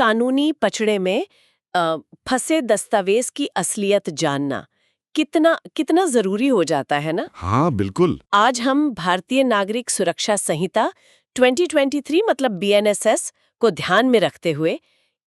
कानूनी पचड़े में फंसे दस्तावेज की असलियत जानना कितना कितना जरूरी हो जाता है ना। हाँ बिल्कुल। आज हम भारतीय नागरिक सुरक्षा संहिता 2023 मतलब बीएनएसएस को ध्यान में रखते हुए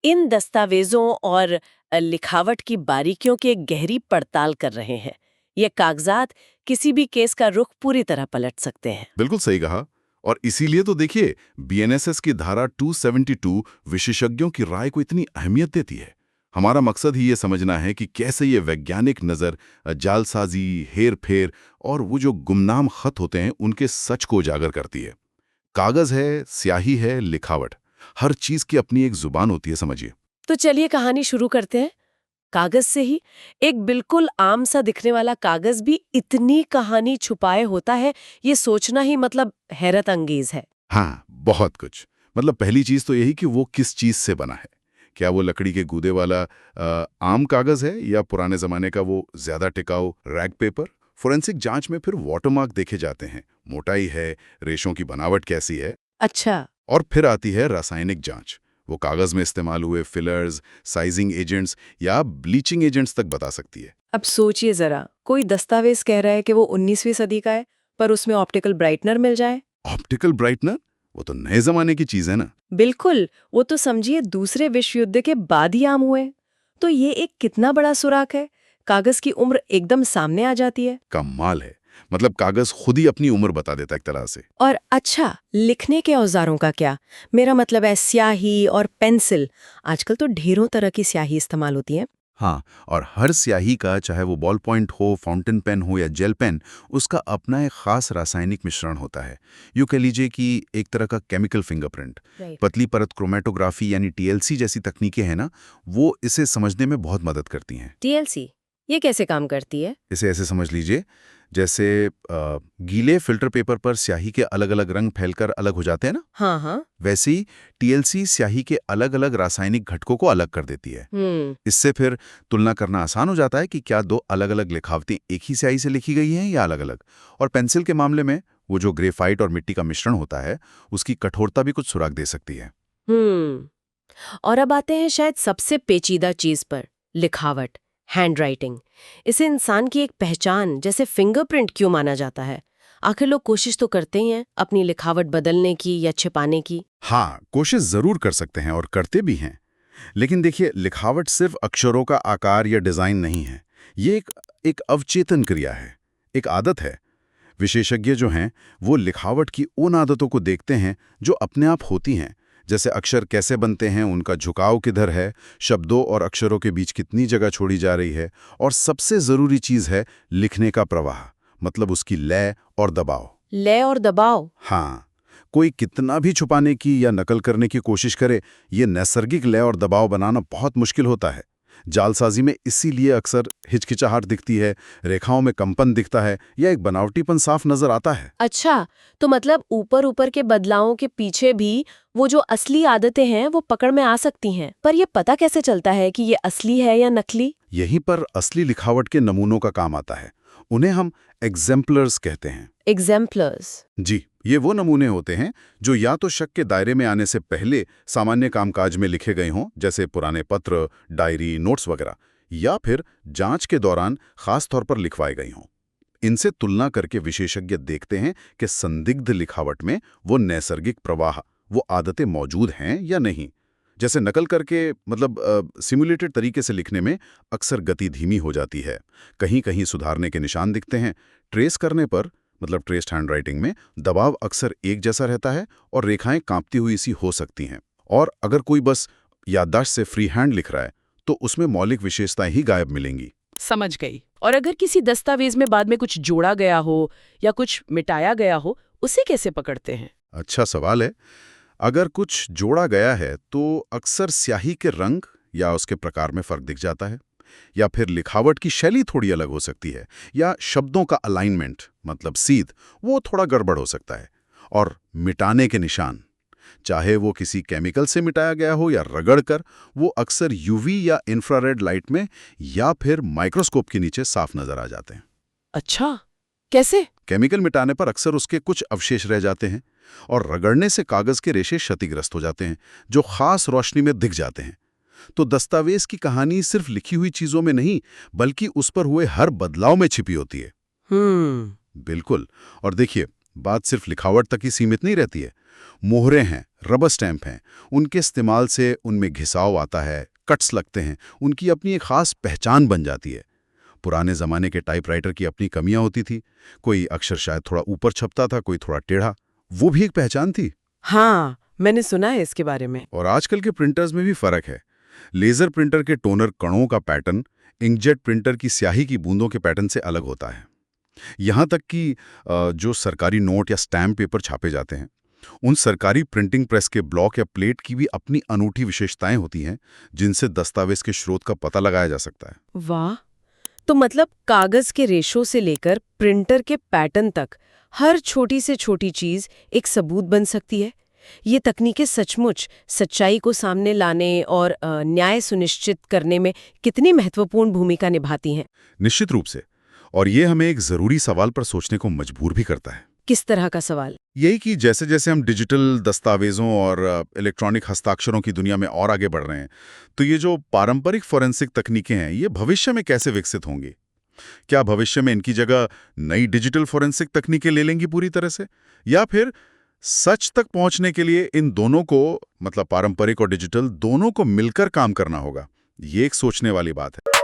इन दस्तावेजों और लिखावट की बारीकियों की एक गहरी पड़ताल कर रहे हैं। ये कागजात किसी भी केस का रुख पूरी तरह पलट सकते हैं। बिल्कुल सही कहा। और इसीलिए तो देखिए, बीएनएसएस की धारा 272 विशेषज्ञों की राय को इतनी अहमियत देती है। हमारा मकसद ही ये समझना है कि कैसे ये वैज्ञानिक नज़र जालसाजी, हेर-फेर और वो जो गुमनाम खत होते हैं उनके सच को उजागर करती है। कागज है, स्याही है, लिखावट, हर चीज की अपनी एक जुबान होती है, समझिए। तो चलिए कहानी शुरू करते हैं कागज से ही। एक बिल्कुल आम सा दिखने वाला कागज भी इतनी कहानी छुपाए होता है, ये सोचना ही मतलब हैरत अंगेज है। हाँ, बहुत कुछ। मतलब पहली चीज तो यही कि वो किस चीज से बना है। क्या वो लकड़ी के गूदे वाला आम कागज है या पुराने जमाने का वो ज्यादा टिकाऊ रैग पेपर। फोरेंसिक जांच में फिर वाटरमार्क देखे जाते हैं, मोटाई है, रेशों की बनावट कैसी है। अच्छा। और फिर आती है रासायनिक जांच। वो कागज में इस्तेमाल हुए फिलर्स, साइजिंग एजेंट्स या ब्लीचिंग एजेंट्स तक बता सकती है। अब सोचिए जरा, कोई दस्तावेज कह रहा है कि वो 19वीं सदी का है, पर उसमें ऑप्टिकल ब्राइटनर मिल जाए। ऑप्टिकल ब्राइटनर, वो तो नए जमाने की चीज है ना। बिल्कुल, वो तो समझिए दूसरे विश्व युद्ध के बाद ही आम हुए। तो ये एक कितना बड़ा सुराग है, कागज की उम्र एकदम सामने आ जाती है। कमाल है। मतलब कागज खुद ही अपनी उम्र बता देता है एक तरह से। और अच्छा, लिखने के औजारों का क्या? मेरा मतलब है स्याही और पेंसिल। आजकल तो ढेरों तरह की स्याही इस्तेमाल होती है। हाँ, और हर स्याही का, चाहे वो बॉल पॉइंट हो, फाउंटेन पेन हो या जेल पेन, उसका अपना एक खास रासायनिक मिश्रण होता है। यूँ कह लीजिए कि एक तरह का केमिकल फिंगरप्रिंट। पतली परत क्रोमेटोग्राफी यानी टीएलसी जैसी तकनीकें हैं ना, वो इसे समझने में बहुत मदद करती हैं। टीएलसी ये कैसे काम करती है? इसे ऐसे समझ लीजिए, जैसे गीले फिल्टर पेपर पर स्याही के अलग-अलग रंग फैलकर अलग हो जाते हैं ना, हाँ हाँ। वैसे ही टीएलसी स्याही के अलग-अलग रासायनिक घटकों को अलग कर देती है। इससे फिर तुलना करना आसान हो जाता है कि क्या दो अलग-अलग लिखावटें एक ही स्याही से लिखी गई हैं या अलग-अलग। और पेंसिल के मामले में वो जो ग्रेफाइट और मिट्टी का मिश्रण होता है, उसकी कठोरता भी कुछ सुराग दे सकती है। और अब आते हैं शायद सबसे पेचीदा चीज पर, लिखावट, हैंडराइटिंग। इसे इंसान की एक पहचान जैसे फिंगरप्रिंट क्यों माना जाता है? आखिर लोग कोशिश तो करते ही हैं अपनी लिखावट बदलने की या छिपाने की। हाँ, कोशिश जरूर कर सकते हैं और करते भी हैं। लेकिन देखिए, लिखावट सिर्फ अक्षरों का आकार या डिजाइन नहीं है। ये एक अवचेतन क्रिया है, एक आदत है। विशेषज्ञ जो हैं, वो लिखावट की उन आदतों को देखते हैं जो अपने आप होती हैं, जैसे अक्षर कैसे बनते हैं, उनका झुकाव किधर है, शब्दों और अक्षरों के बीच कितनी जगह छोड़ी जा रही है, और सबसे जरूरी चीज है लिखने का प्रवाह, मतलब उसकी लय और दबाव। लय और दबाव? हाँ, कोई कितना भी छुपाने की या नकल करने की कोशिश करे, ये नैसर्गिक लय और दबाव बनाना बहुत मुश्किल होता है। जालसाजी में इसीलिए अक्सर हिचकिचाहट दिखती है, रेखाओं में कंपन दिखता है या एक बनावटीपन साफ नजर आता है। अच्छा, तो मतलब ऊपर ऊपर के बदलावों के पीछे भी वो जो असली आदतें हैं वो पकड़ में आ सकती हैं। पर ये पता कैसे चलता है कि ये असली है या नकली? यहीं पर असली लिखावट के नमूनों का काम आता है। उन्हें हम एग्जाम्पलर्स कहते हैं। एग्जाम्पलर्स? जी, ये वो नमूने होते हैं जो या तो शक के दायरे में आने से पहले सामान्य कामकाज में लिखे गए हों, जैसे पुराने पत्र, डायरी, नोट्स वगैरह, या फिर जांच के दौरान खास तौर पर लिखवाए गए हों। इनसे तुलना करके विशेषज्ञ देखते हैं कि संदिग्ध लिखावट में वो नैसर्गिक प्रवाह, वो आदतें मौजूद हैं या नहीं। जैसे नकल करके, मतलब सिमुलेटेड तरीके से लिखने में अक्सर गति धीमी हो जाती है, कहीं कहीं सुधारने के निशान दिखते हैं। ट्रेस करने पर, मतलब ट्रेस्ड हैंडराइटिंग में, दबाव अक्सर एक जैसा रहता है और रेखाएं कांपती हुई सी हो सकती हैं। और अगर कोई बस याददाश्त से फ्री हैंड लिख रहा है, तो उसमें मौलिक विशेषताएं ही गायब मिलेंगी। समझ गई। और अगर किसी दस्तावेज में बाद में कुछ जोड़ा गया हो या कुछ मिटाया गया हो, उसे कैसे पकड़ते हैं? अच्छा सवाल है। अगर कुछ जोड़ा गया है तो अक्सर स्याही के रंग या उसके प्रकार में फर्क दिख जाता है, या फिर लिखावट की शैली थोड़ी अलग हो सकती है, या शब्दों का अलाइनमेंट, मतलब सीध, वो थोड़ा गड़बड़ हो सकता है। और मिटाने के निशान, चाहे वो किसी केमिकल से मिटाया गया हो या रगड़कर, वो अक्सर यूवी या इंफ्रारेड लाइट में या फिर माइक्रोस्कोप के नीचे साफ नजर आ जाते हैं। अच्छा, कैसे? केमिकल मिटाने पर अक्सर उसके कुछ अवशेष रह जाते हैं और रगड़ने से कागज के रेशे क्षतिग्रस्त हो जाते हैं, जो खास रोशनी में दिख जाते हैं। तो दस्तावेज की कहानी सिर्फ लिखी हुई चीजों में नहीं, बल्कि उस पर हुए हर बदलाव में छिपी होती है। बिल्कुल। और देखिए, बात सिर्फ लिखावट तक ही सीमित नहीं रहती है। मोहरें हैं, रबर स्टैंप हैं, उनके इस्तेमाल से उनमें घिसाव आता है, कट्स लगते हैं, उनकी अपनी एक खास पहचान बन जाती है। पुराने जमाने के टाइपराइटर की अपनी कमियां होती थी, कोई अक्षर शायद थोड़ा ऊपर छपता था, कोई थोड़ा टेढ़ा, वो भी एक पहचान थी। हाँ, मैंने सुना है इसके बारे में। और आजकल के प्रिंटर्स में भी फर्क है। लेजर प्रिंटर के टोनर कणों का पैटर्न इंकजेट प्रिंटर की स्याही की बूंदों के पैटर्न से अलग होता है। यहाँ तक कि जो सरकारी नोट या स्टैम्प पेपर छापे जाते हैं, उन सरकारी प्रिंटिंग प्रेस के ब्लॉक या प्लेट की भी अपनी अनूठी विशेषताएं होती हैं, जिनसे दस्तावेज के स्रोत का पता लगाया जा सकता है। वाह! तो मतलब कागज के रेशों से लेकर प्रिंटर के पैटर्न तक हर छोटी से छोटी चीज एक सबूत बन सकती है। ये तकनीकें सचमुच सच्चाई को सामने लाने और न्याय सुनिश्चित करने में कितनी महत्वपूर्ण भूमिका निभाती हैं। निश्चित रूप से। और ये हमें एक जरूरी सवाल पर सोचने को मजबूर भी करता है। किस तरह का सवाल? यही कि जैसे जैसे हम डिजिटल दस्तावेजों और इलेक्ट्रॉनिक हस्ताक्षरों की दुनिया में और आगे बढ़ रहे हैं, तो ये जो पारंपरिक फोरेंसिक तकनीकें हैं, ये भविष्य में कैसे विकसित होंगी? क्या भविष्य में इनकी जगह नई डिजिटल फोरेंसिक तकनीकें ले लेंगी पूरी तरह से, या फिर सच तक पहुंचने के लिए इन दोनों को, मतलब पारंपरिक और डिजिटल दोनों को मिलकर काम करना होगा? ये एक सोचने वाली बात है।